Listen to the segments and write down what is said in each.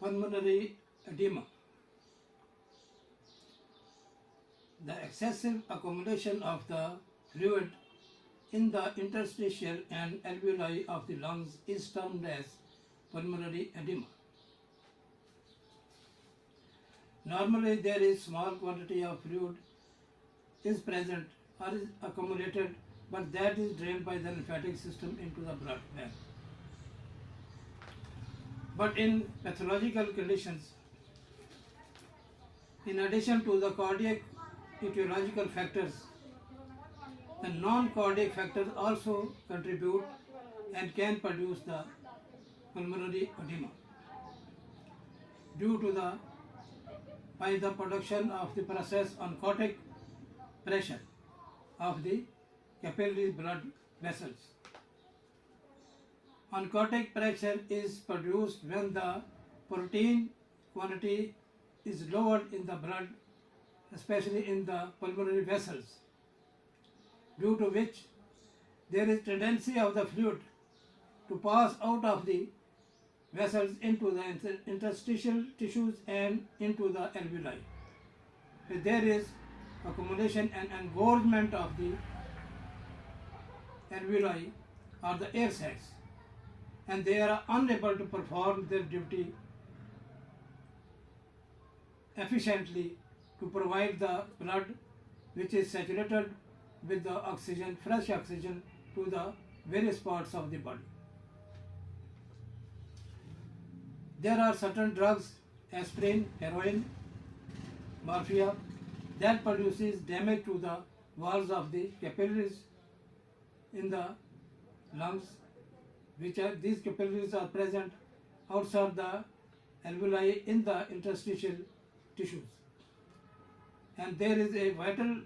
Pulmonary edema. The excessive accumulation of the fluid in the interstitial and alveoli of the lungs is termed as pulmonary edema. Normally, there is small quantity of fluid is present or is accumulated, but that is drained by the lymphatic system into the blood bag. But in pathological conditions, in addition to the cardiac etiological factors, the non-cardiac factors also contribute and can produce the pulmonary edema due to the production of the process oncotic pressure of the capillary blood vessels. Oncotic pressure is produced when the protein quantity is lowered in the blood, especially in the pulmonary vessels, due to which there is tendency of the fluid to pass out of the vessels into the interstitial tissues and into the alveoli. There is accumulation and engorgement of the alveoli or the air sacs, and they are unable to perform their duty efficiently to provide the blood which is saturated with the oxygen, fresh oxygen, to the various parts of the body. There are certain drugs, aspirin, heroin, morphia, that produces damage to the walls of the capillaries in the lungs, these capillaries are present outside the alveoli in the interstitial tissues. And there is a vital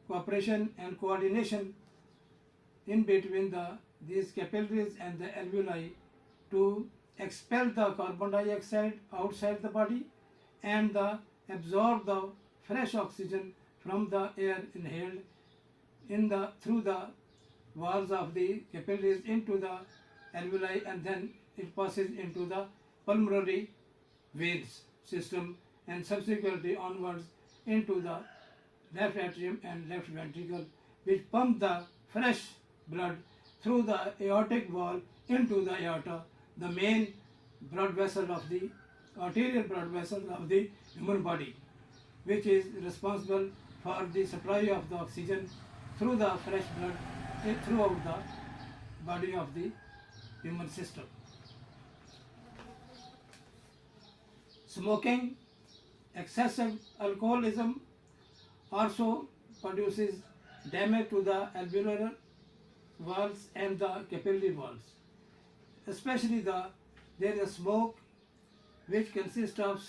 cooperation and coordination in between these capillaries and the alveoli to expel the carbon dioxide outside the body and absorb the fresh oxygen from the air inhaled through the walls of the capillaries into the alveoli, and then it passes into the pulmonary veins system and subsequently onwards into the left atrium and left ventricle, which pump the fresh blood through the aortic wall into the aorta, the main blood vessel of the arterial blood vessel of the human body, which is responsible for the supply of the oxygen through the fresh blood throughout the body of the human system. Smoking, excessive alcoholism also produces damage to the alveolar walls and the capillary walls. Especially there is smoke which consists of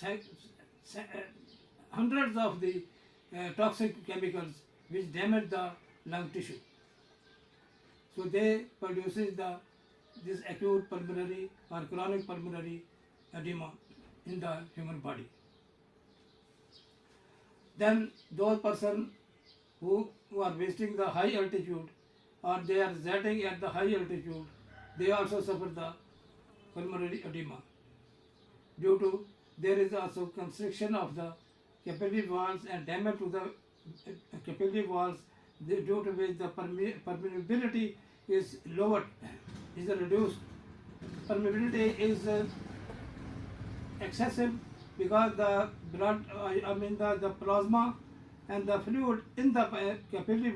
hundreds of the toxic chemicals which damage the lung tissue. So they produces this acute pulmonary or chronic pulmonary edema in the human body. Then those persons who are visiting the high altitude or they are residing at the high altitude, they also suffer the pulmonary edema due to there is also constriction of the capillary walls and damage to the capillary walls, due to which the permeability is lowered, is reduced. Permeability is excessive because the blood, the plasma and the fluid in the capillary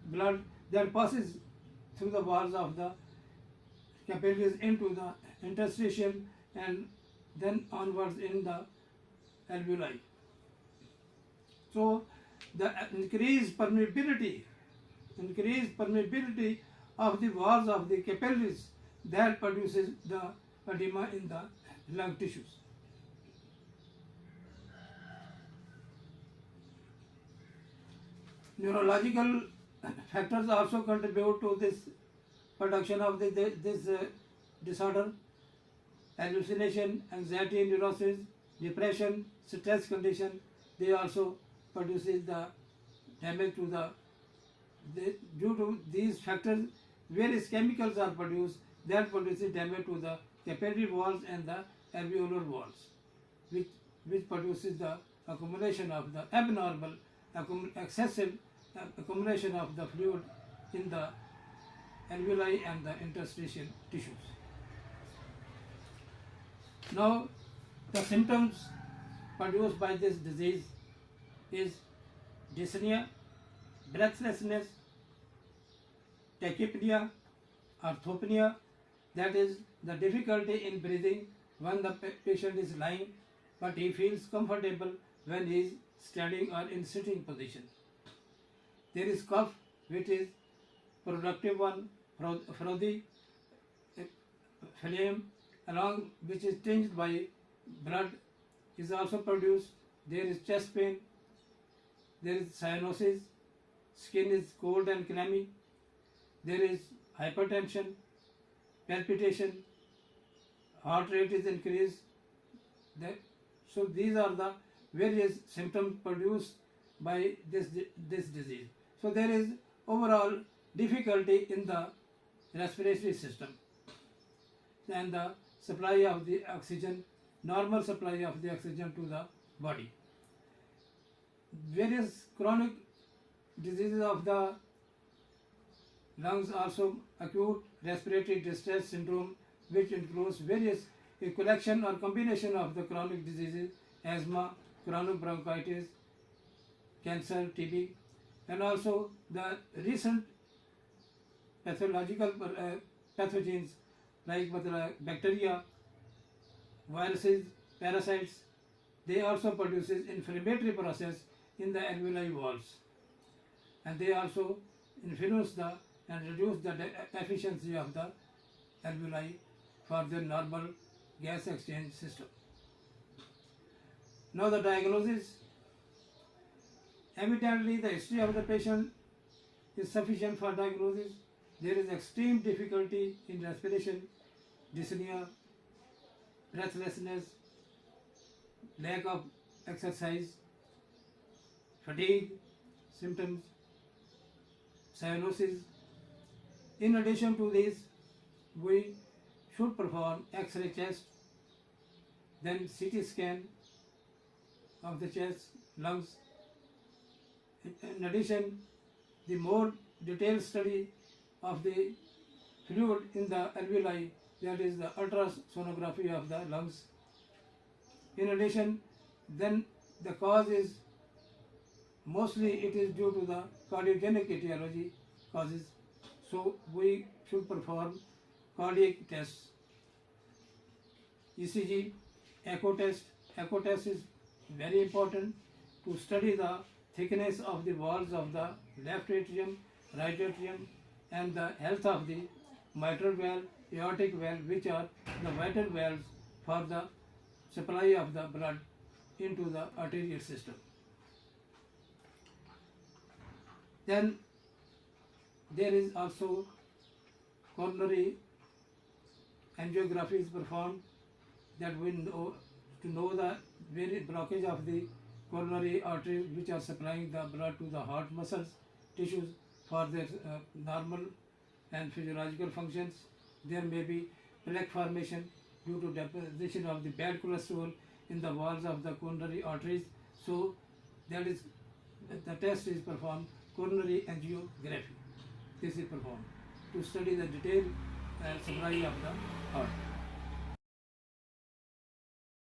blood that passes through the walls of the capillaries into the interstitial and then onwards in the alveoli. So the increased permeability of the walls of the capillaries that produces the edema in the lung tissues. Neurological factors also contribute to this production of this disorder. Hallucination, anxiety, neurosis, depression, stress condition, they also produces the damage to due to these factors, various chemicals are produced that produces damage to the capillary walls and the alveolar walls, which produces the accumulation of the abnormal, excessive accumulation of the fluid in the alveoli and the interstitial tissues. Now, the symptoms produced by this disease is dyspnea, breathlessness, tachypnea, orthopnea, that is the difficulty in breathing when the patient is lying, but he feels comfortable when he is standing or in sitting position. There is cough, which is productive one, frothy, phlegm, along which is tinged by blood, is also produced. There is chest pain, there is cyanosis, skin is cold and clammy, there is hypertension, palpitation, heart rate is increased. So these are the various symptoms produced by this disease. So there is overall difficulty in the respiratory system and the supply of the oxygen, normal supply of the oxygen to the body. Various chronic diseases of the lungs, also acute respiratory distress syndrome, which includes various a collection or combination of the chronic diseases, asthma, chronic bronchitis, cancer, TB, and also the recent pathological pathogens like bacteria, viruses, parasites. They also produces inflammatory process in the alveoli walls, and they also influence the and reduce the efficiency of the alveoli for the normal gas exchange system. Now the diagnosis. Evidently the history of the patient is sufficient for diagnosis. There is extreme difficulty in respiration, dyspnea, breathlessness, lack of exercise, fatigue symptoms, cyanosis. In addition to this, we should perform X-ray chest, then CT scan of the chest, lungs. In addition, the more detailed study of the fluid in the alveoli, that is the ultrasonography of the lungs. In addition, then the cause is mostly it is due to the cardiogenic etiology causes. So we should perform cardiac tests, ECG, echo test. Echo test is very important to study the thickness of the walls of the left atrium, right atrium, and the health of the mitral valve, aortic valve, which are the vital valves for the supply of the blood into the arterial system. Then there is also coronary angiography is performed, that we know to know the very blockage of the coronary arteries which are supplying the blood to the heart muscles, tissues for their normal and physiological functions. There may be plaque formation due to deposition of the bad cholesterol in the walls of the coronary arteries. So that is the test is performed, coronary angiography. This is performed to study the detailed supply of the heart.